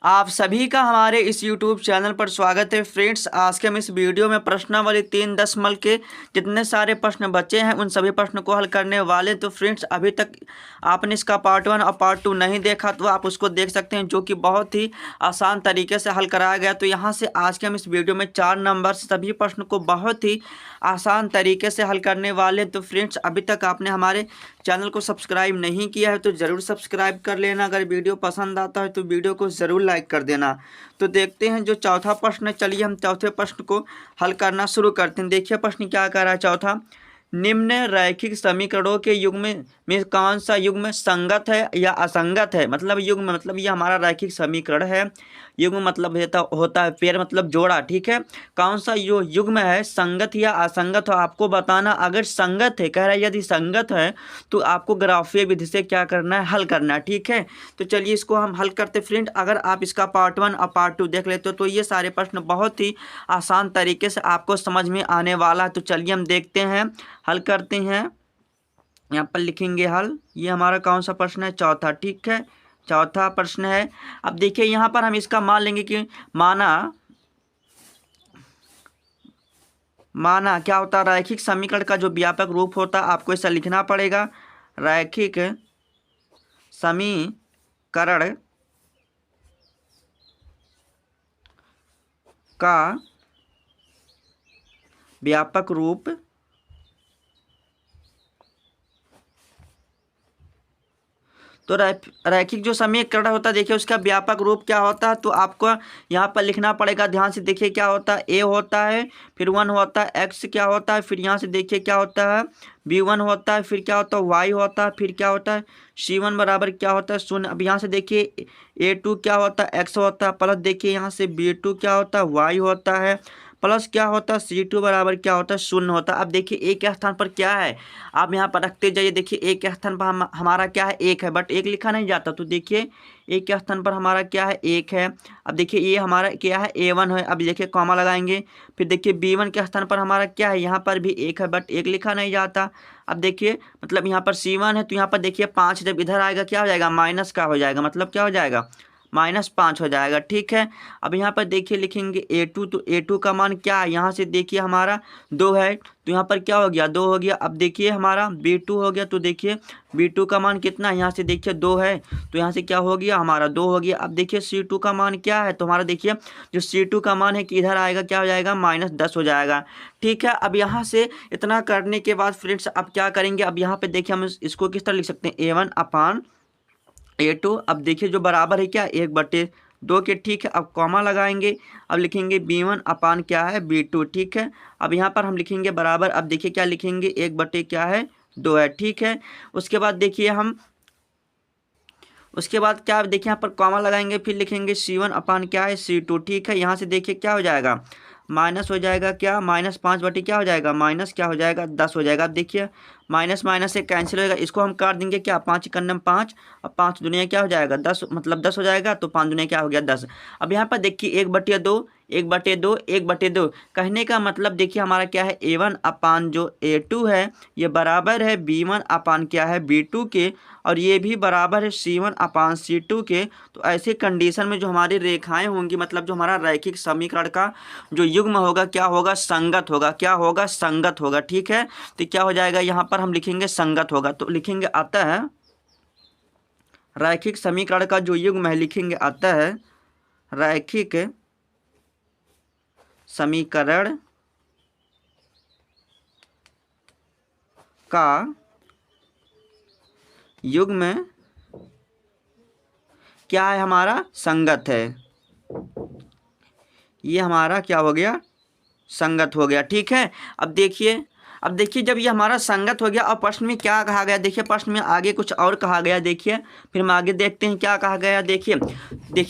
आप सभी का हमारे इस YouTube चैनल पर स्वागत है फ्रेंड्स। आज के हम इस वीडियो में प्रश्नावली 3 दशमलव के जितने सारे प्रश्न बचे हैं उन सभी प्रश्नों को हल करने वाले। तो फ्रेंड्स अभी तक आपने इसका पार्ट 1 और पार्ट 2 नहीं देखा तो आप उसको देख सकते हैं, जो कि बहुत ही आसान तरीके से हल कराया गया। तो यहाँ से आज के हम इस वीडियो में 4 नंबर से सभी प्रश्न को बहुत ही आसान तरीके से हल करने वाले। तो फ्रेंड्स अभी तक आपने हमारे चैनल को सब्सक्राइब नहीं किया है तो ज़रूर सब्सक्राइब कर लेना। अगर वीडियो पसंद आता है तो वीडियो को ज़रूर लाइक कर देना। तो देखते हैं जो चौथा प्रश्न है। चलिए हम चौथे प्रश्न को हल करना शुरू करते हैं। देखिए प्रश्न क्या कह रहा है चौथा। निम्न रैखिक समीकरणों के युग्म में कौन सा युग्म संगत है या असंगत है। मतलब युग्म मतलब ये हमारा रैखिक समीकरण है। युग्म मतलब होता है पेयर मतलब जोड़ा, ठीक है। कौन सा जो युग्म है संगत या असंगत हो आपको बताना। अगर संगत है, कह रहा है यदि संगत है तो आपको ग्राफीय विधि से क्या करना है, हल करना है, ठीक है। तो चलिए इसको हम हल करते फ्रेंड। अगर आप इसका पार्ट 1 और पार्ट 2 देख लेते हो तो ये सारे प्रश्न बहुत ही आसान तरीके से आपको समझ में आने वाला है। तो चलिए हम देखते हैं, हल करते हैं। यहाँ पर लिखेंगे हल। ये हमारा कौन सा प्रश्न है, चौथा, ठीक है। चौथा प्रश्न है। अब देखिए यहाँ पर हम इसका मान लेंगे कि माना क्या होता है, रैखिक समीकरण का जो व्यापक रूप होता है आपको ऐसा लिखना पड़ेगा। रैखिक समीकरण का व्यापक रूप तो रैखिक जो समीकरण होता है देखिए उसका व्यापक रूप क्या होता है। तो आपको यहाँ पर लिखना पड़ेगा, ध्यान से देखिए क्या होता है। ए होता है, फिर 1 होता है, एक्स क्या होता है, फिर यहाँ से देखिए क्या होता है, b1 होता है, फिर क्या होता है, y होता है, फिर क्या होता है, c1 बराबर क्या होता है, 0। अब यहाँ से देखिए a2 क्या होता है, x होता है, प्लस देखिए यहाँ से b2 क्या होता है, y होता है, प्लस क्या होता है, c2 बराबर क्या होता है, 0 होता है। अब देखिए एक के स्थान पर क्या है, आप यहाँ पर रखते जाइए। देखिए एक के स्थान पर हमारा क्या है, एक है, बट एक लिखा नहीं जाता। तो देखिए एक के स्थान पर हमारा क्या है, एक है। अब देखिए ये हमारा क्या है, a1 है। अब देखिए कॉमा लगाएंगे। फिर देखिए b1 के स्थान पर हमारा क्या है, यहाँ पर भी एक है, बट एक लिखा नहीं जाता। अब देखिए मतलब यहाँ पर c1 है तो यहाँ पर देखिए 5 जब इधर आएगा क्या हो जाएगा, माइनस का हो जाएगा, मतलब क्या हो जाएगा, -5 हो जाएगा, ठीक है। अब यहाँ पर देखिए लिखेंगे a2, तो a2 का मान क्या है, यहाँ से देखिए हमारा 2 है तो यहाँ पर क्या हो गया, 2 हो गया। अब देखिए हमारा b2 हो गया, तो देखिए b2 का मान कितना है, यहाँ से देखिए 2 है तो यहाँ से क्या हो गया, हमारा 2 हो गया। अब देखिए c2 का मान क्या है, तो हमारा देखिए जो c2 का मान है कि इधर आएगा क्या हो जाएगा, -10 हो जाएगा, ठीक है। अब यहाँ से इतना करने के बाद फ्रेंड्स अब क्या करेंगे, अब यहाँ पे देखिए हम इसको किस तरह लिख सकते हैं, a1/a2। अब देखिए जो बराबर है क्या, 1/2 के, ठीक है। अब कॉमा लगाएंगे। अब लिखेंगे b1 क्या है, b2, ठीक है। अब यहाँ पर हम लिखेंगे बराबर। अब देखिए क्या लिखेंगे, 1/2 है, ठीक है। उसके बाद देखिए हम उसके बाद क्या देखिए यहाँ पर कॉमा लगाएंगे, फिर लिखेंगे c1 क्या है, c2, ठीक है। यहाँ से देखिए क्या हो जाएगा, माइनस हो जाएगा क्या, -5 क्या हो जाएगा, माइनस क्या हो जाएगा, 10 हो जाएगा। अब देखिए माइनस माइनस से कैंसिल होएगा, इसको हम काट देंगे क्या, 5 एकम 5 और 5 दुनिया क्या हो जाएगा, 10, मतलब 10 हो जाएगा। तो 5 दुनिया क्या हो गया, 10। अब यहाँ पर देखिए 1/2 कहने का मतलब देखिए हमारा क्या है, a1 जो a2 है ये बराबर है b1 क्या है, b2 के, और ये भी बराबर है c1/c2 के। तो ऐसे कंडीशन में जो हमारी रेखाएं होंगी, मतलब जो हमारा रैखिक समीकरण का जो युग्म होगा क्या होगा, संगत होगा, क्या होगा, संगत होगा, ठीक है। तो क्या हो जाएगा, यहाँ पर हम लिखेंगे संगत होगा। तो लिखेंगे अतः रैखिक समीकरण का जो युग्म है, लिखेंगे अतः रैखिक समीकरण का युग्म क्या है, हमारा संगत है। ये हमारा क्या हो गया, संगत हो गया, ठीक है। अब देखिए जब ये हमारा संगत हो गया, और प्रश्न में क्या कहा गया, देखिए प्रश्न में आगे कुछ और कहा गया। देखिए फिर हम आगे देखते हैं क्या कहा गया। देखिए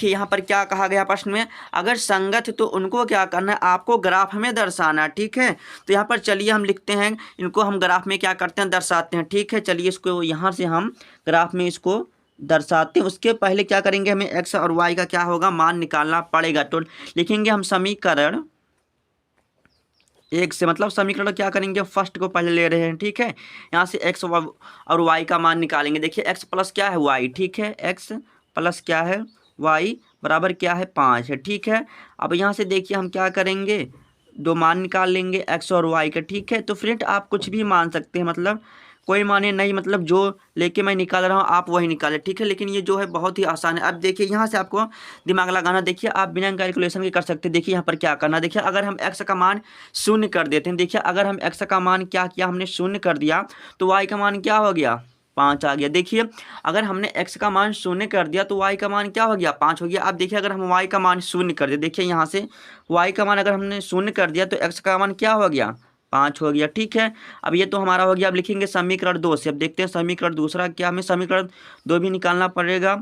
यहाँ पर क्या कहा गया प्रश्न में, अगर संगत है तो उनको क्या करना है, आपको ग्राफ में दर्शाना है, ठीक है। तो यहाँ पर चलिए हम लिखते हैं, इनको हम ग्राफ में क्या करते हैं, दर्शाते हैं, ठीक है। चलिए इसको यहाँ से हम ग्राफ में इसको दर्शाते हैं। उसके पहले क्या करेंगे, हमें एक्स और वाई का क्या होगा, मान निकालना पड़ेगा। तो लिखेंगे हम समीकरण एक से, मतलब समीकरण क्या करेंगे, फर्स्ट को पहले ले रहे हैं, ठीक है। यहाँ से एक्स और वाई का मान निकालेंगे। देखिए एक्स प्लस क्या है, वाई, ठीक है, एक्स प्लस क्या है, वाई बराबर क्या है 5 है। ठीक है, अब यहाँ से देखिए हम क्या करेंगे, दो मान निकाल लेंगे एक्स और वाई का। ठीक है, तो फ्रेंड आप कुछ भी मान सकते हैं, मतलब कोई माने नहीं, मतलब जो लेके मैं निकाल रहा हूँ आप वही निकालें। ठीक है, लेकिन ये जो है बहुत ही आसान है। अब देखिए यहाँ से आपको दिमाग लगाना, देखिए आप बिना कैलकुलेशन के कर सकते हैं। देखिए यहाँ पर क्या करना, देखिए अगर हम एक्स का मान शून्य कर देते हैं, देखिए अगर हम एक्स का मान क्या किया, हमने शून्य कर दिया, तो वाई का मान क्या हो गया, 5 आ गया। देखिए अगर हमने x का मान शून्य कर दिया तो y का मान क्या हो गया, 5 हो गया। अब देखिए अगर हम y का मान शून्य कर दिया, देखिए यहाँ से y का मान अगर हमने शून्य कर दिया तो x का मान क्या हो गया, 5 हो गया। ठीक है, अब ये तो हमारा हो गया। अब लिखेंगे समीकरण 2 से। अब देखते हैं समीकरण दूसरा क्या, हमें समीकरण 2 भी निकालना पड़ेगा।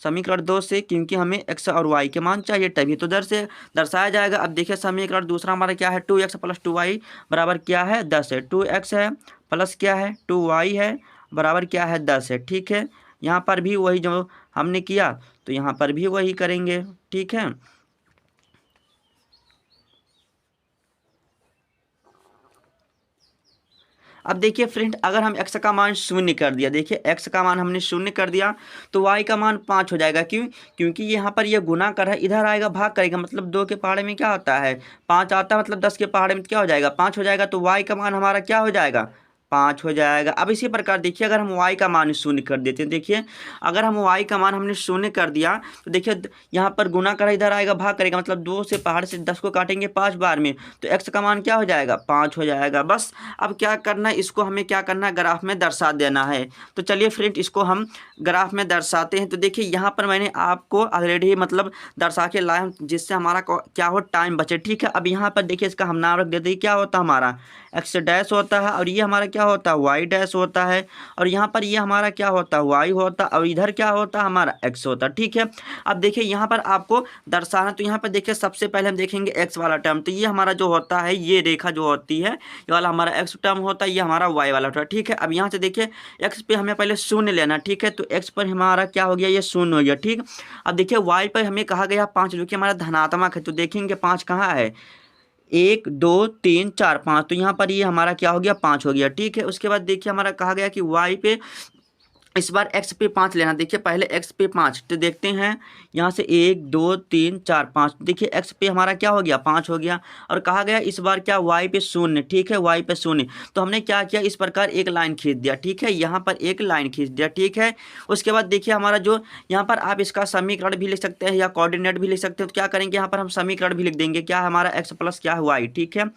समीकरण 2 से, क्योंकि हमें x और y के मान चाहिए तभी तो दर्शाया जाएगा। अब देखिए समीकरण दूसरा हमारा क्या है, 2x प्लस 2y बराबर क्या है, 10 है। 2x है प्लस क्या है 2y है बराबर क्या है, 10 है। ठीक है, यहाँ पर भी वही जो हमने किया तो यहाँ पर भी वही करेंगे। ठीक है, अब देखिए फ्रेंड अगर हम x का मान शून्य कर दिया, देखिए x का मान हमने शून्य कर दिया तो y का मान 5 हो जाएगा। क्यों, क्योंकि यहाँ पर ये गुना कर रहा है, इधर आएगा भाग करेगा, मतलब 2 के पहाड़े में क्या होता है 5 आता है, मतलब 10 के पहाड़े में क्या हो जाएगा 5 हो जाएगा, तो y का मान हमारा क्या हो जाएगा 5 हो जाएगा। अब इसी प्रकार देखिए अगर हम y का मान शून्य कर देते हैं, देखिए अगर हम y का मान हमने शून्य कर दिया तो देखिए यहाँ पर गुना कर इधर आएगा भाग करेगा, मतलब 2 से पहाड़ से 10 को काटेंगे 5 बार में, तो x का मान क्या हो जाएगा 5 हो जाएगा। बस अब क्या करना है, इसको हमें क्या करना है, ग्राफ में दर्शा देना है। तो चलिए फ्रेंड इसको हम ग्राफ में दर्शाते हैं। तो देखिए यहाँ पर मैंने आपको ऑलरेडी मतलब दर्शा के लाया हूं, जिससे हमारा क्या हो टाइम बचे। ठीक है, अब यहाँ पर देखिए इसका हम नाम रख देते हैं, क्या होता है हमारा एक्स डैश होता है, और ये हमारा क्या होता है वाई डैश होता है, और यहाँ पर ये हमारा क्या होता है वाई होता है, और इधर क्या होता है हमारा एक्स होता है। ठीक है, अब देखिए यहाँ पर आपको दर्शाना, तो यहाँ पर देखिए सबसे पहले हम देखेंगे एक्स वाला टर्म, तो ये हमारा जो होता है ये रेखा जो होती है ये वाला हमारा एक्स टर्म होता है, ये हमारा वाई वाला होता है। ठीक है, अब यहाँ से देखिए एक्स पे हमें पहले शून्य लेना। ठीक है, तो एक्स पर हमारा क्या हो गया, ये शून्य हो गया। ठीक, अब देखिए वाई पर हमें कहा गया 5, जो कि हमारा धनात्मक है, तो देखेंगे 5 कहाँ है, 1 2 3 4 5, तो यहाँ पर ये हमारा क्या हो गया 5 हो गया। ठीक है, उसके बाद देखिए हमारा कहा गया कि वाई पे इस बार x पे 5 लेना। देखिए पहले x पे 5, तो देखते हैं यहाँ से 1 2 3 4 5, देखिए x पे हमारा क्या हो गया 5 हो गया, और कहा गया इस बार क्या y पे शून्य। ठीक है, y पे शून्य, तो हमने क्या किया इस प्रकार एक लाइन खींच दिया। ठीक है, यहाँ पर एक लाइन खींच दिया। ठीक है, उसके बाद देखिए हमारा जो यहाँ पर आप इसका समीकरण भी लिख सकते हैं या कोऑर्डिनेट भी लिख सकते हैं। तो क्या करेंगे यहाँ पर हम समीकरण भी लिख देंगे, क्या है हमारा x प्लस क्या है y। ठीक है,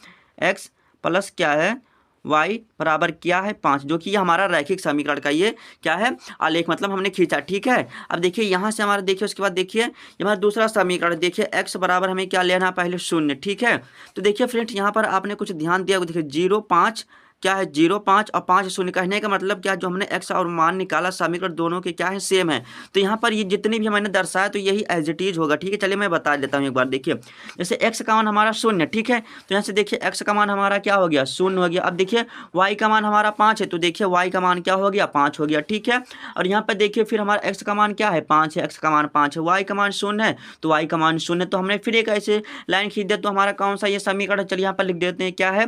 x प्लस क्या है y बराबर क्या है 5, जो कि ये हमारा रैखिक समीकरण का ये क्या है आलेख, मतलब हमने खींचा। ठीक है, अब देखिए यहाँ से हमारा देखिए उसके बाद देखिए ये हमारा दूसरा समीकरण, देखिए x बराबर हमें क्या लेना है पहले शून्य। ठीक है, तो देखिए फ्रेंड्स यहाँ पर आपने कुछ ध्यान दिया, देखिए 0 5 क्या है 0 5 और 5 शून्य, कहने का मतलब क्या, जो हमने x और मान निकाला समीकरण दोनों के क्या है सेम है। तो यहाँ पर ये जितनी भी मैंने दर्शाया तो यही एज इट इज होगा। ठीक है, चलिए मैं बता देता हूँ एक बार। देखिए जैसे x का मान हमारा शून्य, ठीक है, तो यहाँ से देखिए x का मान हमारा क्या हो गया शून्य हो गया। अब देखिए y का मान हमारा 5 है, तो देखिए y का मान क्या हो गया 5 हो गया। ठीक है, और यहाँ पर देखिए फिर हमारा x का मान क्या है 5 है, x का मान 5 है, y का मान शून्य है, तो y का मान शून्य, तो हमने फिर एक ऐसे लाइन खींच दिया। तो हमारा कौन सा ये समीकरण, चलिए यहाँ पर लिख देते हैं, क्या है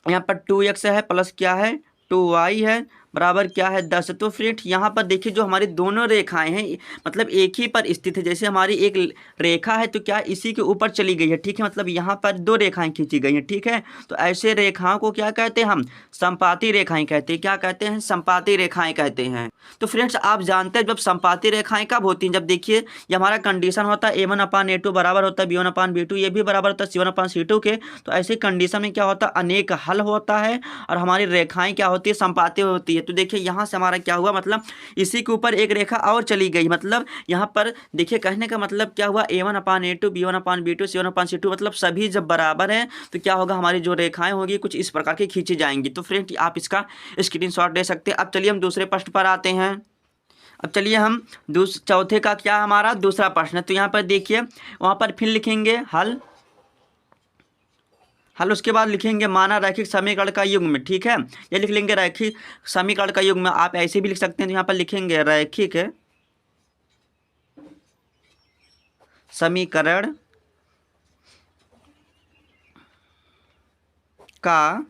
यहाँ पर 2x है प्लस क्या है 2y है बराबर क्या है 10। तो फ्रेंड यहाँ पर देखिए जो हमारी दोनों रेखाएं हैं मतलब एक ही पर स्थित है। जैसे हमारी एक रेखा है तो क्या इसी के ऊपर चली गई है। ठीक है, मतलब यहाँ पर दो रेखाएं खींची गई हैं। ठीक है, तो ऐसे रेखाओं को क्या कहते हैं हम संपाती रेखाएं कहते हैं। क्या कहते हैं संपाती रेखाएं कहते हैं। तो फ्रेंड्स आप जानते हैं जब संपाती रेखाएं कब होती हैं, जब देखिए ये हमारा कंडीशन होता है a1/a2 बराबर होता है b1/b2, ये भी बराबर होता है c1/c2 के। तो ऐसे कंडीशन में क्या होता है अनेक हल होता है और हमारी रेखाएं क्या होती है संपाती होती है। तो देखिए यहाँ से हमारा क्या हुआ, मतलब इसी के ऊपर एक रेखा और चली गई, मतलब यहाँ पर देखिए कहने का मतलब क्या हुआ a1/a2 b1/b2 c1/c2, मतलब सभी जब बराबर हैं तो क्या होगा हमारी जो रेखाएं होगी कुछ इस प्रकार की खींची जाएंगी। तो फ्रेंड आप इसका स्क्रीनशॉट ले सकते हैं। अब चलिए हम दूसरे प्रश्न पर आते हैं। अब चलिए हम चौथे का क्या हमारा दूसरा प्रश्न है। तो यहाँ पर देखिए वहाँ पर फिर लिखेंगे हल, उसके बाद लिखेंगे माना रैखिक समीकरण का युग्म। ठीक है, ये लिख लेंगे रैखिक समीकरण का युग्म, आप ऐसे भी लिख सकते हैं। तो यहाँ पर लिखेंगे रैखिक समीकरण का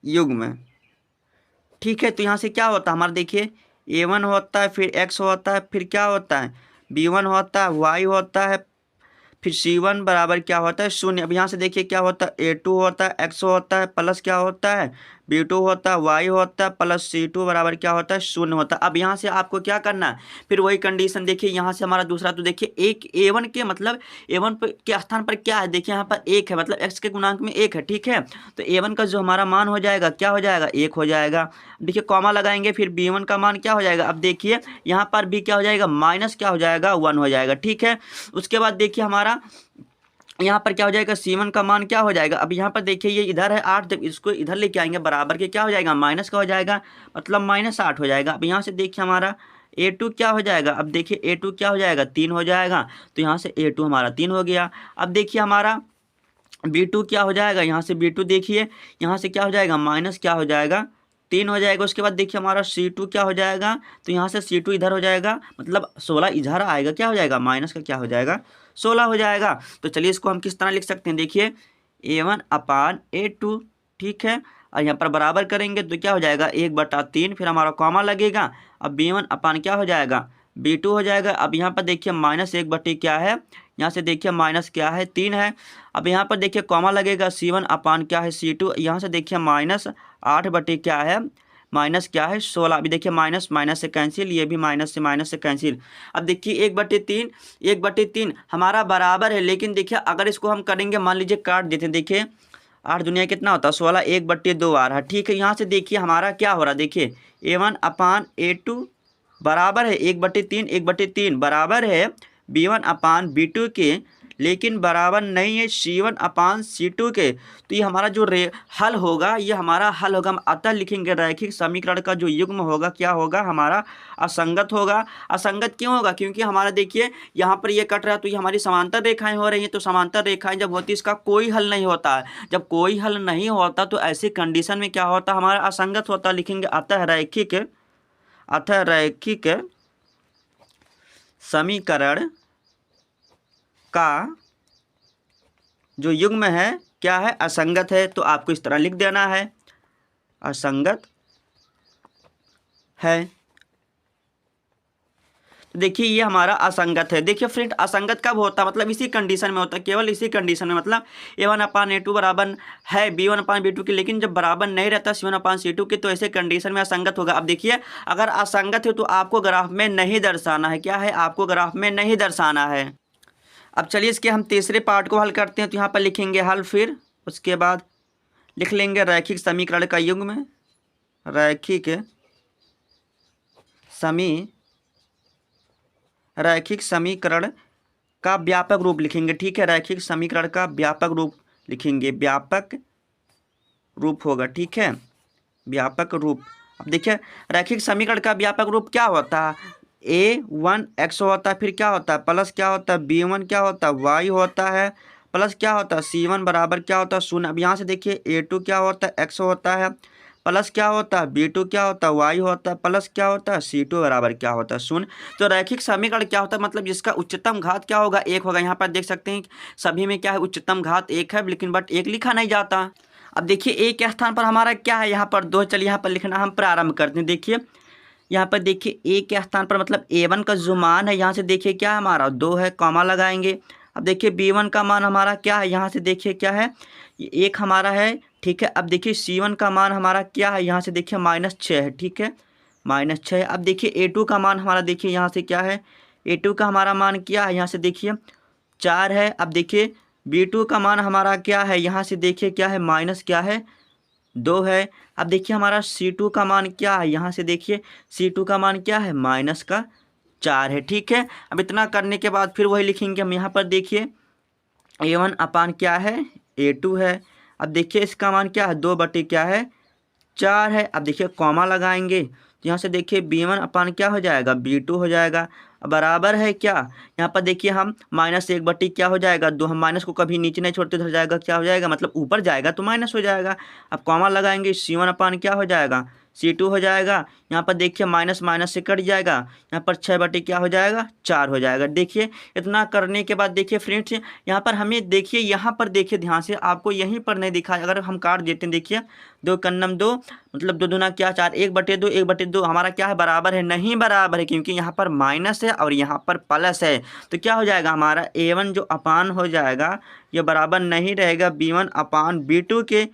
युग्म। ठीक है, तो यहाँ से क्या होता है हमारा देखिए A1 होता है, फिर x होता है, फिर क्या होता है B1 होता है, y होता है, फिर C1 बराबर क्या होता है 0। अब यहाँ से देखिए क्या होता है A2 होता है, x होता है, प्लस क्या होता है B2 होता है, y होता है, प्लस C2 बराबर क्या होता है 0 होता है। अब यहाँ से आपको क्या करना है, फिर वही कंडीशन देखिए यहाँ से हमारा दूसरा, तो देखिए एक A1 के मतलब A1 के स्थान पर क्या है, देखिए यहाँ पर 1 है, मतलब x के गुणांक में 1 है, ठीक है। तो A1 का जो हमारा मान हो जाएगा क्या हो जाएगा 1 हो जाएगा। देखिए कॉमा लगाएंगे, फिर B1 का मान क्या हो जाएगा, अब देखिए यहाँ पर भी क्या हो जाएगा माइनस क्या हो जाएगा 1 हो जाएगा, ठीक है। उसके बाद देखिए हमारा यहाँ पर क्या हो जाएगा C1 का मान क्या हो जाएगा, अब यहाँ पर देखिए ये इधर है 8, जब इसको इधर लेके आएंगे बराबर के क्या हो जाएगा माइनस का हो जाएगा, मतलब -8 हो जाएगा। अब यहाँ से देखिए हमारा A2 क्या हो जाएगा, अब देखिए A2 क्या हो जाएगा 3 हो जाएगा, तो यहाँ से A2 हमारा 3 हो गया। अब देखिए हमारा B2 क्या हो जाएगा, यहाँ से B2 देखिए यहाँ से क्या हो जाएगा माइनस क्या हो जाएगा 3 हो जाएगा। उसके बाद देखिए हमारा C2 क्या हो जाएगा, तो यहाँ से C2 इधर हो जाएगा, मतलब 16 इधर आएगा, क्या हो जाएगा माइनस का क्या हो जाएगा 16 हो जाएगा। तो चलिए इसको हम किस तरह लिख सकते हैं, देखिए A1/A2, ठीक है। और यहाँ पर बराबर करेंगे तो क्या हो जाएगा 1/3, फिर हमारा कॉमा लगेगा। अब B1 क्या हो जाएगा B2 हो जाएगा। अब यहाँ पर देखिए -1 क्या है, यहाँ से देखिए माइनस क्या है 3 है। अब यहाँ पर देखिए कॉमा लगेगा C1 क्या है C2, यहाँ से देखिए -8 क्या है माइनस क्या है 16। अभी देखिए माइनस माइनस से कैंसिल, ये भी माइनस से कैंसिल। अब देखिए 1/3 हमारा बराबर है, लेकिन देखिए अगर इसको हम करेंगे मान लीजिए काट देते हैं, देखिए 8 दुनिया कितना होता है 16, 1/2 आ रहा है, ठीक है। यहाँ से देखिए हमारा क्या हो रहा है, देखिए A1/A2 बराबर है 1/3 बराबर है B1/B2 के, लेकिन बराबर नहीं है C1/C2 के। तो ये हमारा जो हल होगा, ये हमारा हल होगा, हम अतः लिखेंगे रैखिक समीकरण का जो युग्म होगा क्या होगा हमारा असंगत होगा। असंगत क्यों होगा, क्योंकि हमारा देखिए यहाँ पर ये कट रहा है, तो ये हमारी समांतर रेखाएं हो रही हैं, तो समांतर रेखाएं जब होती है इसका कोई हल नहीं होता है। जब कोई हल नहीं होता तो ऐसी कंडीशन में क्या होता हमारा असंगत होता, लिखेंगे अतः रैखिक समीकरण का जो युग्म है क्या है असंगत है। तो आपको इस तरह लिख देना है असंगत है। तो देखिए ये हमारा असंगत है। देखिए फ्रेंड असंगत कब होता है, मतलब इसी कंडीशन में होता है, केवल इसी कंडीशन में, मतलब A1/A2 बराबर है B1/B2 के, लेकिन जब बराबर नहीं रहता C1/C2 के, तो ऐसे कंडीशन में असंगत होगा। अब देखिए अगर असंगत है तो आपको ग्राफ में नहीं दर्शाना है, क्या है आपको ग्राफ में नहीं दर्शाना है। अब चलिए इसके हम तीसरे पार्ट को हल करते हैं, तो यहाँ पर लिखेंगे हल, फिर उसके बाद लिख लेंगे रैखिक समीकरण का युग्म, रैखिक समीकरण का व्यापक रूप लिखेंगे, ठीक है। रैखिक समीकरण का व्यापक रूप लिखेंगे, व्यापक रूप होगा, ठीक है, व्यापक रूप। अब देखिए रैखिक समीकरण का व्यापक रूप क्या होता है, A1x होता है, फिर क्या होता है प्लस क्या होता है B1 क्या होता है y होता है, प्लस क्या होता है C1 बराबर क्या होता है 0। अब यहाँ से देखिए A2 क्या होता है x होता है, प्लस क्या होता है B2 क्या होता है y होता है, प्लस क्या होता है C2 बराबर क्या होता है 0। तो रैखिक समीकरण क्या होता है, मतलब जिसका उच्चतम घात क्या होगा 1 होगा। यहाँ पर देख सकते हैं सभी में क्या है उच्चतम घात 1 है, लेकिन बट 1 लिखा नहीं जाता। अब देखिए A के स्थान पर हमारा क्या है यहाँ पर 2, चलिए यहाँ पर लिखना हम प्रारंभ करते हैं। देखिए यहाँ पर देखिए A के स्थान पर मतलब A1 का जो मान है यहाँ से देखिए क्या हमारा 2 है, कॉमा लगाएंगे। अब देखिए B1 का मान हमारा क्या है, यहाँ से देखिए क्या है 1 हमारा है, ठीक है। अब देखिए C1 का मान हमारा क्या है, यहाँ से देखिए -6 है, ठीक है, -6 है। अब देखिए A2 का मान हमारा देखिए यहाँ से क्या है, A2 का हमारा मान क्या है, यहाँ से देखिए 4 है। अब देखिए B2 का मान हमारा क्या है, यहाँ से देखिए क्या है माइनस क्या है 2 है। अब देखिए हमारा C2 का मान क्या है, यहाँ से देखिए C2 का मान क्या है -4 है, ठीक है। अब इतना करने के बाद फिर वही लिखेंगे हम, यहाँ पर देखिए A1 क्या है A2 है। अब देखिए इसका मान क्या है 2 क्या है 4 है। अब देखिए कॉमा लगाएंगे, तो यहाँ से देखिए B1 क्या हो जाएगा B2 हो जाएगा, बराबर है क्या, यहाँ पर देखिए हम -1 क्या हो जाएगा 2, हम माइनस को कभी नीचे नहीं छोड़ते, उधर जाएगा क्या हो जाएगा, मतलब ऊपर जाएगा तो माइनस हो जाएगा। अब कॉमा लगाएंगे C1 क्या हो जाएगा C2 हो जाएगा। यहाँ पर देखिए माइनस माइनस से कट जाएगा, यहाँ पर 6 बटे क्या हो जाएगा 4 हो जाएगा। देखिए इतना करने के बाद देखिए फ्रेंड्स यहाँ पर हमें देखिए, यहाँ पर देखिए ध्यान से, आपको यहीं पर नहीं दिखा, अगर हम काट देते हैं देखिए 2 मतलब 2 दूना क्या 4, 1/2 1/2 हमारा क्या है बराबर है, नहीं बराबर है, क्योंकि यहाँ पर माइनस है और यहाँ पर प्लस है। तो क्या हो जाएगा हमारा A1 जो अपान हो जाएगा ये बराबर नहीं रहेगा B1 अपान B2 के।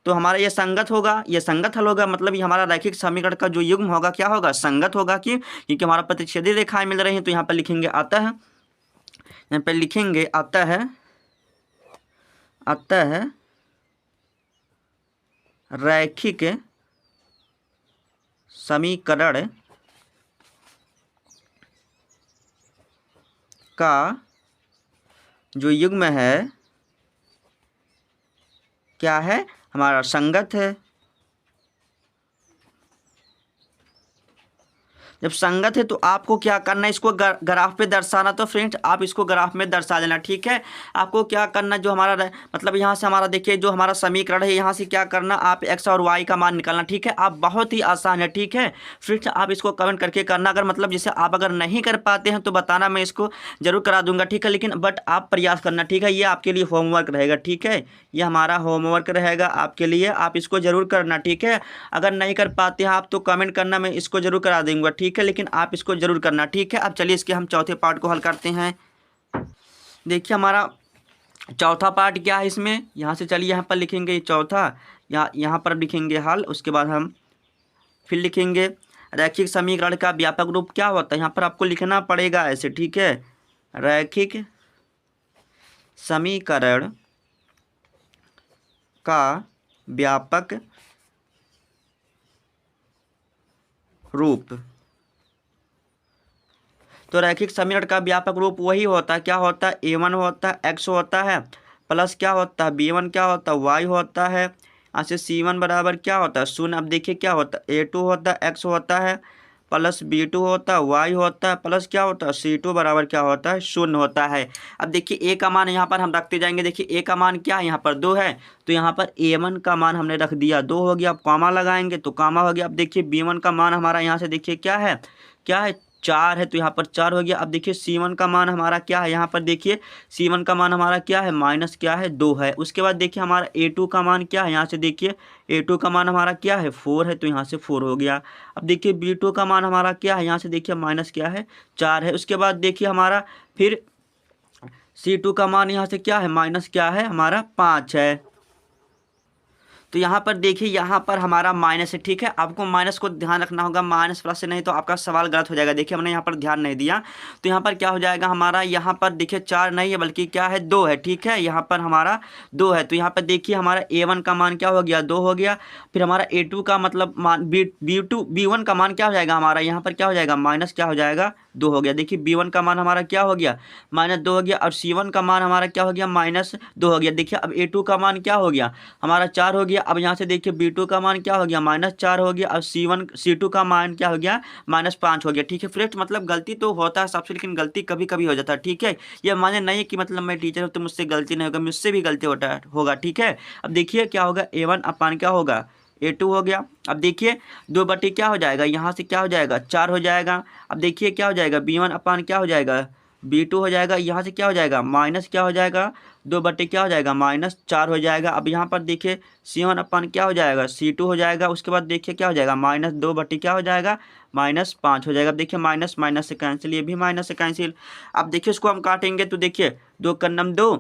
तो हमारा ये संगत होगा, ये संगत हल होगा, मतलब ये हमारा रैखिक समीकरण का जो युग्म होगा क्या होगा, संगत होगा। क्यों? क्योंकि हमारा प्रतिच्छेदी रेखाएं मिल रही हैं। तो यहाँ पर लिखेंगे आता है, यहाँ पर लिखेंगे आता है रैखिक समीकरण का जो युग्म है क्या है, हमारा संगत है। जब संगत है तो आपको क्या करना है, इसको ग्राफ पे दर्शाना। तो फ्रेंड्स आप इसको ग्राफ में दर्शा देना, ठीक है। आपको क्या करना, जो हमारा मतलब यहाँ से हमारा देखिए जो हमारा समीकरण है, यहाँ से क्या करना, आप x और y का मान निकालना, ठीक है। आप बहुत ही आसान है, ठीक है फ्रेंड्स। आप इसको कमेंट करके करना, अगर मतलब जैसे आप अगर नहीं कर पाते हैं तो बताना, मैं इसको जरूर करा दूंगा, ठीक है। लेकिन बट आप प्रयास करना, ठीक है। ये आपके लिए होमवर्क रहेगा, ठीक है। ये हमारा होमवर्क रहेगा आपके लिए, आप इसको जरूर करना, ठीक है। अगर नहीं कर पाते हैं आप तो कमेंट करना, मैं इसको जरूर करा दूंगा, ठीक है। लेकिन आप इसको जरूर करना, ठीक है। अब चलिए इसके हम चौथे पार्ट को हल करते हैं। देखिए हमारा चौथा पार्ट क्या है इसमें, यहाँ से चलिए यहाँ पर लिखेंगे चौथा, यहाँ पर लिखेंगे हल। उसके बाद हम फिर लिखेंगे रैखिक समीकरण का व्यापक रूप क्या होता है। यहाँ पर आपको लिखना पड़ेगा ऐसे, ठीक है। रैखिक समीकरण का व्यापक रूप। तो रैखिक समीकरण का व्यापक रूप वही होता है, क्या होता है, A1 होता है, x होता है, प्लस क्या होता है B1 क्या होता है y होता है, यहाँ से C1 बराबर क्या होता है 0। अब देखिए क्या होता है A2 होता है, x होता है, प्लस B2 होता है, y होता है, प्लस क्या होता है C2 बराबर क्या होता है 0 होता है। अब देखिए A का मान यहाँ पर हम रखते जाएंगे। देखिए A का मान क्या है, यहाँ पर 2 है, तो यहाँ पर A1 का मान हमने रख दिया 2 हो गया। अब कॉमा लगाएंगे तो कॉमा हो गया। अब देखिए B1 का मान हमारा यहाँ से देखिए क्या है 4 है, तो यहाँ पर 4 हो गया। अब देखिए C1 का मान हमारा क्या है, यहाँ पर देखिए C1 का मान हमारा क्या है माइनस क्या है 2 है। उसके बाद देखिए हमारा A2 का मान क्या है, यहाँ से देखिए A2 का मान हमारा क्या है 4 है, तो यहाँ से 4 हो गया। अब देखिए B2 का मान हमारा क्या है, यहाँ से देखिए माइनस क्या है 4 है। उसके बाद देखिए हमारा फिर C2 का मान यहाँ से क्या है माइनस क्या है हमारा 5 है। तो यहाँ पर देखिए यहाँ पर हमारा माइनस है, ठीक है। आपको माइनस को ध्यान रखना होगा, माइनस प्लस से नहीं तो आपका सवाल गलत हो जाएगा। देखिए हमने यहाँ पर ध्यान नहीं दिया, तो यहाँ पर क्या हो जाएगा हमारा, यहाँ पर देखिए 4 नहीं है बल्कि क्या है 2 है, ठीक है। यहाँ पर हमारा 2 है, तो यहाँ पर देखिए हमारा A1 का मान क्या हो गया 2 हो गया। फिर हमारा A2 का मतलब मान B1 का मान क्या हो जाएगा हमारा, यहाँ पर क्या हो जाएगा माइनस क्या हो जाएगा 2 हो गया। देखिए B1 का मान हमारा क्या हो गया -2 हो गया, और C1 का मान हमारा क्या हो गया -2 हो गया। देखिए अब A2 का मान क्या हो गया हमारा 4 हो गया। अब यहाँ से देखिए B2 का मान क्या हो गया -4 हो गया, और C2 का मान क्या हो गया -5 हो गया, ठीक है फ्रेंड्स। मतलब गलती तो होता है सबसे, लेकिन गलती कभी कभी हो जाता है, ठीक है। ये माने नहीं कि मतलब मैं टीचर हूँ तो मुझसे गलती नहीं होगा, मुझसे भी गलती होगा, ठीक है। अब देखिए क्या होगा A1 अपान क्या होगा A2 हो गया। अब देखिए 2 बटे क्या हो जाएगा, यहाँ से क्या हो जाएगा 4 हो जाएगा। अब देखिए क्या हो जाएगा B1 अपान क्या हो जाएगा B2 हो जाएगा, यहाँ से क्या हो जाएगा माइनस क्या हो जाएगा 2 बटे क्या हो जाएगा -4 हो जाएगा। अब यहाँ पर देखिए C1 अपान क्या हो जाएगा C2 हो जाएगा। उसके बाद देखिए क्या हो जाएगा -2 बटे क्या हो जाएगा -5 हो जाएगा। अब देखिए माइनस माइनस से कैंसिल, ये भी माइनस से कैंसिल। अब देखिए इसको हम काटेंगे तो देखिए 2 कन्नम 2,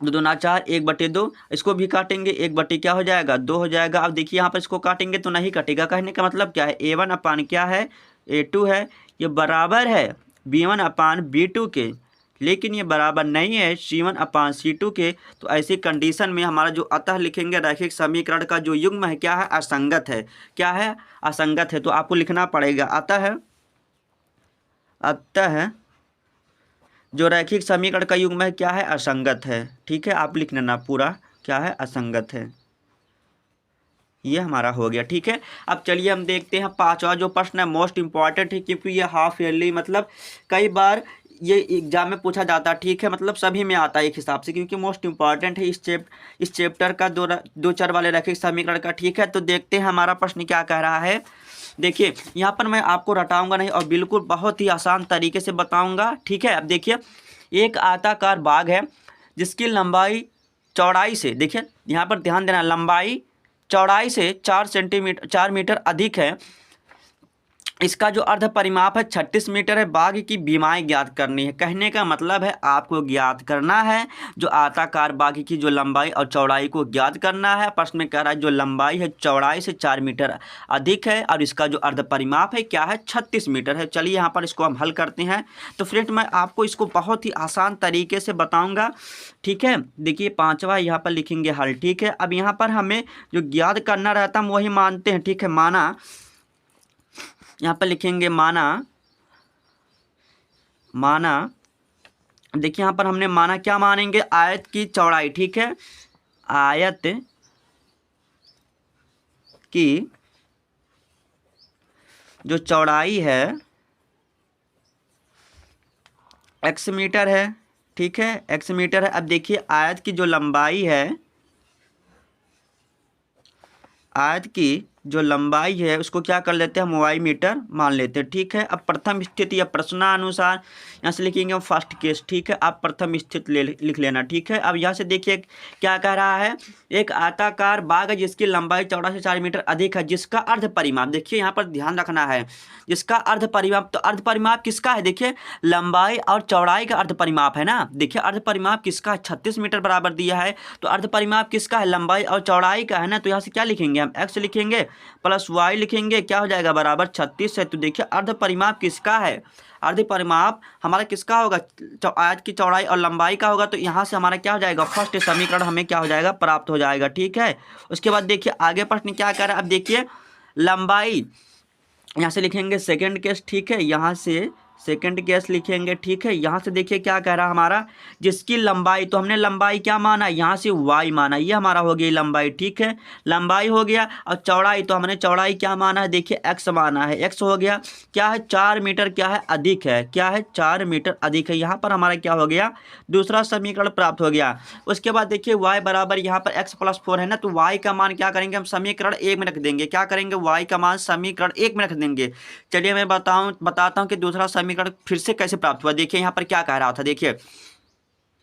2 दूना 4, 1/2, इसको भी काटेंगे 1 बटे क्या हो जाएगा 2 हो जाएगा। अब देखिए यहाँ पर इसको काटेंगे तो नहीं कटेगा, कहने का मतलब क्या है A1 अपान क्या है A2 है, ये बराबर है B1 अपान B2 के, लेकिन ये बराबर नहीं है C1 अपान C2 के। तो ऐसी कंडीशन में हमारा जो अतः लिखेंगे रैखिक समीकरण का जो युग्म है क्या है असंगत है, क्या है असंगत है। तो आपको लिखना पड़ेगा अतः जो रैखिक समीकरण का युग्म है क्या है असंगत है, ठीक है। आप लिख लेना पूरा क्या है असंगत है, ये हमारा हो गया, ठीक है। अब चलिए हम देखते हैं 5वां जो प्रश्न है मोस्ट इंपॉर्टेंट है, क्योंकि ये हाफ ईयरली मतलब कई बार ये एग्जाम में पूछा जाता है, ठीक है, मतलब सभी में आता है एक हिसाब से, क्योंकि मोस्ट इंपॉर्टेंट है इस चैप्टर का दो चर वाले रैखिक समीकरण का, ठीक है। तो देखते हैं हमारा प्रश्न क्या कह रहा है। देखिए यहाँ पर मैं आपको रटाऊंगा नहीं और बिल्कुल बहुत ही आसान तरीके से बताऊंगा, ठीक है। अब देखिए एक आयताकार बाग है जिसकी लंबाई चौड़ाई से, देखिए यहाँ पर ध्यान देना, लंबाई चौड़ाई से 4 मीटर अधिक है। इसका जो अर्ध परिमाप है 36 मीटर है। बाग की बीमाएं ज्ञात करनी है। कहने का मतलब है आपको ज्ञात करना है जो आयताकार बाग की जो लंबाई और चौड़ाई को ज्ञात करना है। प्रश्न में कह रहा है जो लंबाई है चौड़ाई से 4 मीटर अधिक है और इसका जो अर्ध परिमाप है क्या है, 36 मीटर है। चलिए यहाँ पर इसको हम हल करते हैं। तो फ्रेंड मैं आपको इसको बहुत ही आसान तरीके से बताऊँगा, ठीक है। देखिए पाँचवा यहाँ पर लिखेंगे हल, ठीक है। अब यहाँ पर हमें जो ज्ञात करना रहता है हम वही मानते हैं, ठीक है। माना, यहाँ पर लिखेंगे माना देखिए यहाँ पर हमने माना, क्या मानेंगे, आयत की चौड़ाई, ठीक है। आयत की जो चौड़ाई है x मीटर है, ठीक है, x मीटर है। अब देखिए आयत की जो लंबाई है, आयत की जो लंबाई है उसको क्या कर लेते हैं हम, y मीटर मान लेते हैं, ठीक है। अब प्रथम स्थिति या प्रश्नानुसार यहाँ से लिखेंगे हम फर्स्ट केस, ठीक है। आप प्रथम स्थिति लिख लेना, ठीक है। अब यहाँ से देखिए क्या कह रहा है, एक आयताकार बाग है जिसकी लंबाई चौड़ाई से 4 मीटर अधिक है, जिसका अर्ध परिमाप, देखिए यहाँ पर ध्यान रखना है, जिसका अर्ध परिमाप, तो अर्ध परिमाप किसका है, देखिए लंबाई और चौड़ाई का अर्ध परिमाप है ना। देखिए अर्ध परिमाप किसका, 36 मीटर बराबर दिया है, तो अर्ध परिमाप किसका है, लंबाई और चौड़ाई का है ना। तो यहाँ से क्या लिखेंगे हम, x लिखेंगे प्लस y लिखेंगे, क्या हो जाएगा, बराबर 36 है। तो देखिए अर्ध परिमाप किसका है, अर्ध परिमाप हमारा किसका होगा, आयत की चौड़ाई और लंबाई का होगा। तो यहाँ से हमारा क्या हो जाएगा, फर्स्ट समीकरण हमें क्या हो जाएगा, प्राप्त हो जाएगा, ठीक है। उसके बाद देखिए आगे प्रश्न क्या कह रहा है। अब देखिए लंबाई, यहाँ से लिखेंगे सेकंड केस, ठीक है, यहाँ से सेकंड केस लिखेंगे, ठीक है। यहाँ से देखिए क्या कह रहा है हमारा, जिसकी लंबाई, तो हमने लंबाई क्या माना, यहाँ से y माना, ये हमारा हो गई लंबाई, ठीक है, लंबाई हो गया। और चौड़ाई, तो हमने चौड़ाई क्या माना है, देखिए x माना है, x हो गया, क्या है 4 मीटर, क्या है अधिक है, क्या है 4 मीटर अधिक है। यहाँ पर हमारा क्या हो गया, दूसरा समीकरण प्राप्त हो गया। उसके बाद देखिए y बराबर यहाँ पर x + 4 है ना, तो y का मान क्या करेंगे हम, समीकरण 1 में रख देंगे। क्या करेंगे, y का मान समीकरण 1 में रख देंगे। चलिए मैं बताता हूँ कि दूसरा समीकरण फिर से कैसे प्राप्त हुआ। देखिए यहाँ पर क्या कह रहा था, देखिए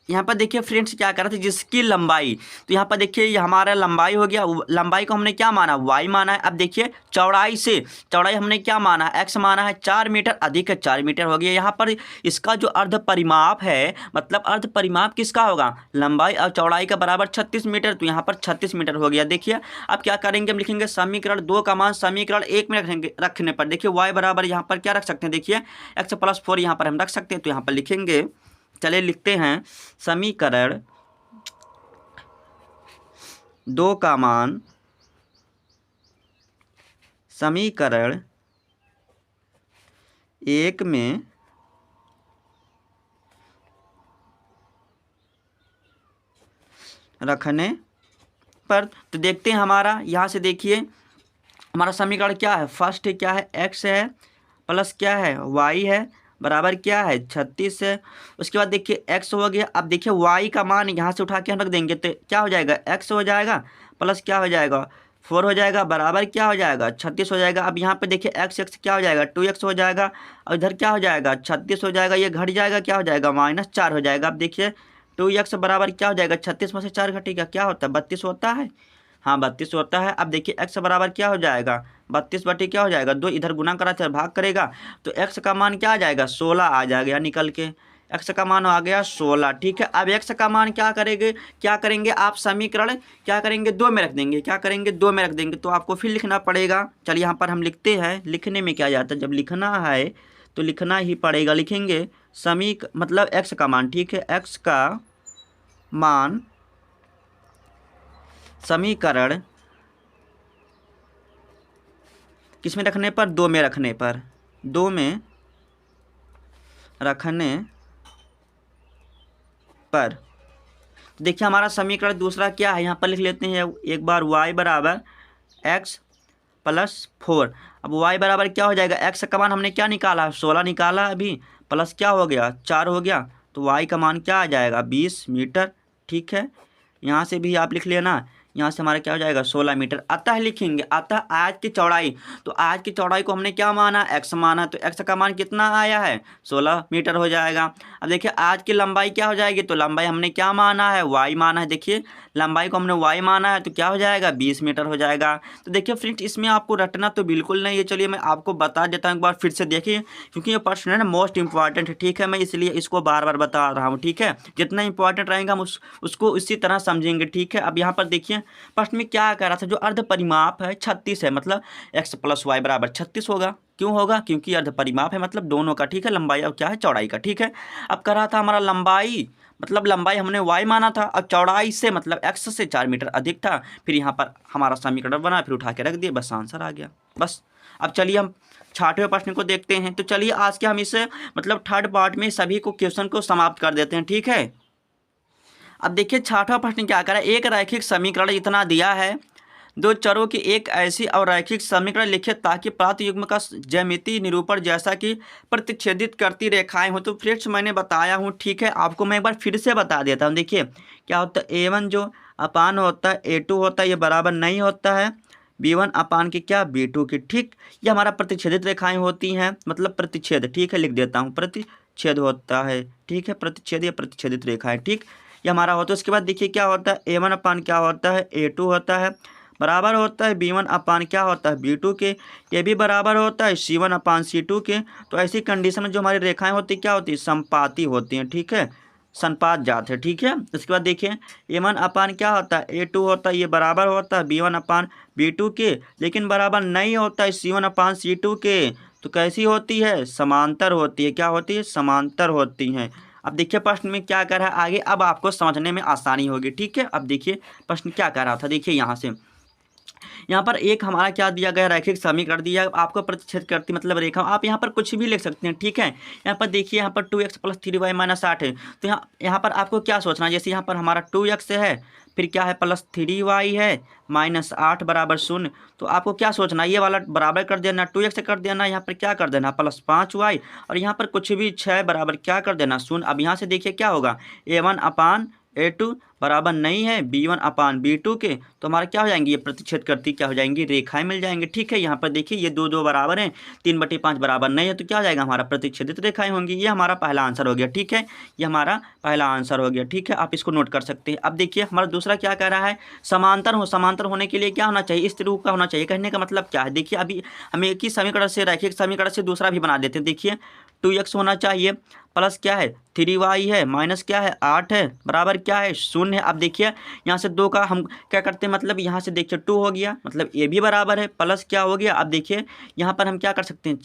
यहाँ पर देखिए फ्रेंड्स क्या कर रहा था, जिसकी लंबाई, तो यहाँ पर देखिए ये हमारा लंबाई हो गया, लंबाई को हमने क्या माना, y माना है। अब देखिए चौड़ाई से, चौड़ाई हमने क्या माना है, x माना है, 4 मीटर अधिक है, 4 मीटर हो गया। यहाँ पर इसका जो अर्ध परिमाप है, मतलब अर्ध परिमाप किसका होगा, लंबाई और चौड़ाई का बराबर 36 मीटर, तो यहाँ पर 36 मीटर हो गया। देखिए अब क्या करेंगे हम, लिखेंगे समीकरण 2 का मान समीकरण 1 में रखने पर देखिए y बराबर यहाँ पर क्या रख सकते हैं, देखिए x + 4 यहाँ पर हम रख सकते हैं। तो यहाँ पर लिखेंगे, चलिए लिखते हैं, समीकरण 2 का मान समीकरण 1 में रखने पर, तो देखते हैं हमारा यहाँ से, देखिए हमारा समीकरण क्या है, फर्स्ट क्या है, x है प्लस क्या है, y है, बराबर क्या है 36 है। उसके बाद देखिए x हो गया। अब देखिए y का मान यहाँ से उठा के हम रख देंगे, तो क्या हो जाएगा, x हो जाएगा प्लस क्या हो जाएगा 4 हो जाएगा, बराबर क्या हो जाएगा 36 हो जाएगा। अब यहाँ पे देखिए x क्या हो जाएगा, 2x हो जाएगा, और इधर क्या हो जाएगा 36 हो जाएगा, ये घट जाएगा, क्या हो जाएगा -4 हो जाएगा। अब देखिए 2x बराबर क्या हो जाएगा, 36 में से 4 घटेगा, क्या होता है 32 होता है, हाँ 32 होता है। अब देखिए x बराबर क्या हो जाएगा, 32 बटे क्या हो जाएगा 2, इधर गुना करा था भाग करेगा, तो x का मान क्या आ जाएगा 16 आ जाएगा निकल के, x का मान आ गया 16, ठीक है। अब x का मान क्या करेंगे आप, समीकरण क्या करेंगे 2 में रख देंगे, क्या करेंगे 2 में रख देंगे, तो आपको फिर लिखना पड़ेगा। चलिए यहाँ पर हम लिखते हैं, लिखने में क्या जाता है, जब लिखना है तो लिखना ही पड़ेगा। लिखेंगे मतलब x का मान, ठीक है, x का मान समीकरण किस में रखने पर, 2 में रखने पर, 2 में रखने पर देखिए हमारा समीकरण दूसरा क्या है, यहाँ पर लिख लेते हैं एक बार, y बराबर x + 4। अब y बराबर क्या हो जाएगा, x का मान हमने क्या निकाला, 16 निकाला अभी, प्लस क्या हो गया 4 हो गया, तो वाई का मान क्या आ जाएगा 20 मीटर। ठीक है, यहाँ से भी आप लिख लेना, यहाँ से हमारा क्या हो जाएगा 16 मीटर। अतः लिखेंगे, अतः आज की चौड़ाई, तो आज की चौड़ाई को हमने क्या माना x माना, तो x का मान कितना आया है 16 मीटर हो जाएगा। अब देखिए आज की लंबाई क्या हो जाएगी, तो लंबाई हमने क्या माना है y माना है, देखिए लंबाई को हमने y माना है तो क्या हो जाएगा 20 मीटर हो जाएगा। तो देखिए फ्रेंड्स इसमें आपको रटना तो बिल्कुल नहीं है, चलिए मैं आपको बता देता हूँ एक बार फिर से देखिए, क्योंकि ये प्रश्न है ना मोस्ट इंपॉर्टेंट है। ठीक है, मैं इसलिए इसको बार बार बता रहा हूँ। ठीक है, जितना इंपॉर्टेंट रहेगा हम उसको इसी तरह समझेंगे। ठीक है, अब यहाँ पर देखिए प्रश्न में क्या कह रहा था, जो अर्ध परिमाप है 36 है, मतलब x + y बराबर 36 होगा। क्यों होगा, क्योंकि अर्ध परिमाप है मतलब दोनों का। ठीक है, लंबाई और क्या है चौड़ाई का। ठीक है, अब कह रहा था हमारा लंबाई, मतलब लंबाई हमने y माना था, अब चौड़ाई से मतलब x से 4 मीटर अधिक था। फिर यहाँ पर हमारा समीकरण बना, फिर उठा के रख दिए, बस आंसर आ गया बस। अब चलिए हम 6वें प्रश्न को देखते हैं। तो चलिए आज के हम इसे मतलब थर्ड पार्ट में सभी को क्वेश्चन को समाप्त कर देते हैं। ठीक है, अब देखिए 6वां प्रश्न क्या करा, एक रैखिक समीकरण इतना दिया है, दो चरों की एक ऐसी और रैखिक समीकरण लिखे ताकि प्राप्त युग्म का ज्यामितीय निरूपण जैसा कि प्रतिच्छेदित करती रेखाएं हो। तो फ्रेंड्स मैंने बताया हूँ। ठीक है, आपको मैं एक बार फिर से बता देता हूँ। देखिए क्या होता है, A1 जो अपान होता है A2 होता है, ये बराबर नहीं होता है B1 अपान की क्या B2 की। ठीक, ये हमारा प्रतिच्छेदित रेखाएं होती हैं, मतलब प्रतिच्छेद। ठीक है, लिख देता हूँ प्रतिच्छेद होता है। ठीक है, प्रतिच्छेद या प्रतिच्छेदित रेखाएं। ठीक, ये हमारा होता है। उसके बाद देखिए क्या होता है, A1 अपान क्या होता है A2 होता है, बराबर होता है B1 अपान क्या होता है B2 के, ये भी बराबर होता है C1 अपान C2 के। तो ऐसी कंडीशन में जो हमारी रेखाएं होती क्या होती है, संपाती होती हैं। ठीक है, संपात जात है। ठीक है, उसके बाद देखिए A1 अपान क्या होता है A2 होता है, ये बराबर होता है B1 अपान B2 के, लेकिन बराबर नहीं होता है C1 अपान C2 के। तो कैसी होती है, समांतर होती है। क्या होती है, समांतर होती हैं। अब देखिए प्रश्न में क्या कह रहा है आगे, अब आपको समझने में आसानी होगी। ठीक है, अब देखिए प्रश्न क्या कह रहा था, देखिए यहाँ से यहाँ पर एक हमारा क्या दिया गया, रैखिक समीकरण दिया आपको प्रतिच्छेद करती मतलब रेखा। आप यहाँ पर कुछ भी लिख सकते हैं। ठीक है, यहाँ पर देखिए यहाँ पर 2x + 3y - 8 है, तो यहाँ पर आपको क्या सोचना है, जैसे यहाँ पर हमारा 2x है, फिर क्या है +3y है -8 बराबर 0। तो आपको क्या सोचना है, ये वाला बराबर कर देना, 2x से कर देना, यहाँ पर क्या कर देना +5y, और यहाँ पर कुछ भी 6 बराबर क्या कर देना 0। अब यहाँ से देखिए क्या होगा, A1 अपान A2 बराबर नहीं है B1 अपान B2 के, तो हमारा क्या हो जाएंगे, ये प्रतिच्छेद करती क्या हो जाएंगी, रेखाएं मिल जाएंगी। ठीक है, यहाँ पर देखिए ये 2 2 बराबर हैं, 3/5 बराबर नहीं है, तो क्या हो जाएगा हमारा प्रतिच्छेदित रेखाएं होंगी। ये हमारा पहला आंसर हो गया। ठीक है, ये हमारा पहला आंसर हो गया। ठीक है, आप इसको नोट कर सकते हैं। अब देखिए हमारा दूसरा क्या कह रहा है, समांतर हो, समांतर होने के लिए क्या होना चाहिए, इस रूप का होना चाहिए। कहने का मतलब क्या है, देखिए अभी हम एक ही समीकरण से, रैखिक समीकरण से दूसरा भी बना देते हैं। देखिए 2x होना चाहिए, प्लस क्या है 3y है, माइनस क्या है 8 है, बराबर क्या है 0 है। अब देखिए यहाँ से 2 का हम क्या करते हैं, मतलब यहाँ से देखिए 2 हो गया, मतलब ये भी बराबर है, प्लस क्या हो गया। अब देखिए यहाँ पर हम क्या कर सकते हैं,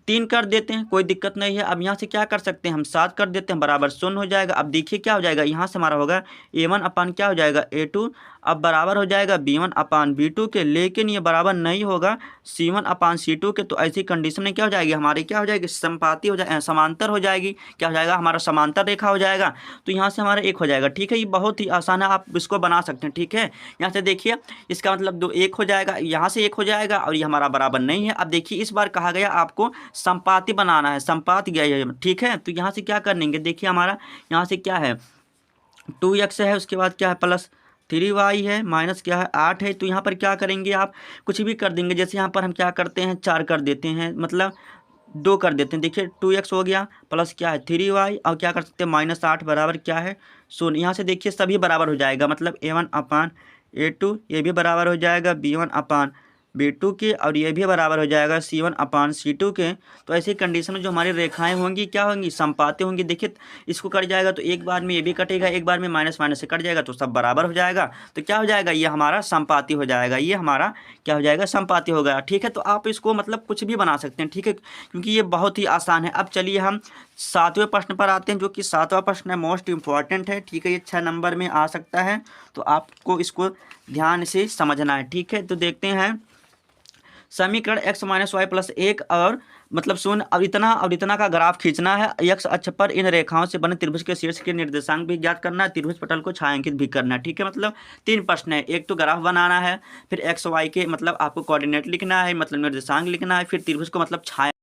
3 कर देते हैं, कोई दिक्कत नहीं है। अब यहाँ से क्या कर सकते हैं, हम 7 कर देते हैं, बराबर 0 हो जाएगा। अब देखिए क्या हो जाएगा, यहाँ से हमारा होगा A1 अपान क्या हो जाएगा A2, अब बराबर हो जाएगा B1 अपान B2 के, लेकिन ये बराबर नहीं होगा C1 अपान C2 के। तो ऐसी कंडीशन में क्या हो जाएगी, हमारी क्या हो जाएगी, संपाती हो जाए, समांतर हो जाएगी। क्या हो जाएगा, हमारा समांतर रेखा हो जाएगा। तो यहाँ से हमारा 1 हो जाएगा। ठीक है, ये बहुत ही आसान है, आप इसको बना सकते हैं। ठीक है, यहाँ से देखिए इसका मतलब 2 1 हो जाएगा, यहाँ से 1 हो जाएगा, और ये हमारा बराबर नहीं है। अब देखिए इस बार कहा गया आपको संपाती बनाना है, संपात गया है। ठीक है, तो यहाँ से क्या करेंगे, देखिए हमारा यहाँ से क्या है 2x है, उसके बाद क्या है +3y है, माइनस क्या है 8 है। तो यहाँ पर क्या करेंगे, आप कुछ भी कर देंगे। जैसे यहाँ पर हम क्या करते हैं 4 कर देते हैं, मतलब 2 कर देते हैं। देखिए 2x हो गया, प्लस क्या है 3y, और क्या कर सकते हैं -8 बराबर क्या है 0। यहाँ से देखिए सभी बराबर हो जाएगा, मतलब A1 अपान A2 ये भी बराबर हो जाएगा B1 अपान B2 के, और ये भी बराबर हो जाएगा C1 अपान C2 के। तो ऐसी कंडीशन में जो हमारी रेखाएं होंगी क्या होंगी, संपाती होंगी। देखिए इसको कट जाएगा तो एक बार में ये भी कटेगा, एक बार में माइनस माइनस से कट जाएगा, तो सब बराबर हो जाएगा। तो क्या हो जाएगा, ये हमारा संपाती हो जाएगा, ये हमारा क्या हो जाएगा, संपाती हो गया। ठीक है, तो आप इसको मतलब कुछ भी बना सकते हैं। ठीक है, क्योंकि ये बहुत ही आसान है। अब चलिए हम 7वें प्रश्न पर आते हैं, जो कि 7वां प्रश्न है, मोस्ट इंपॉर्टेंट है। ठीक है, ये 6 नंबर में आ सकता है, तो आपको इसको ध्यान से समझना है। ठीक है, तो देखते हैं समीकरण x - y + 1 और मतलब 0 अब इतना का ग्राफ खींचना है। x अक्ष पर इन रेखाओं से बने त्रिभुज के शीर्ष के निर्देशांक भी ज्ञात करना है, त्रिभुज पटल को छायांकित भी करना है। ठीक है, मतलब 3 प्रश्न है, एक तो ग्राफ बनाना है, फिर x y के मतलब आपको कोऑर्डिनेट लिखना है, मतलब निर्देशांक लिखना है, फिर त्रिभुज को मतलब छाया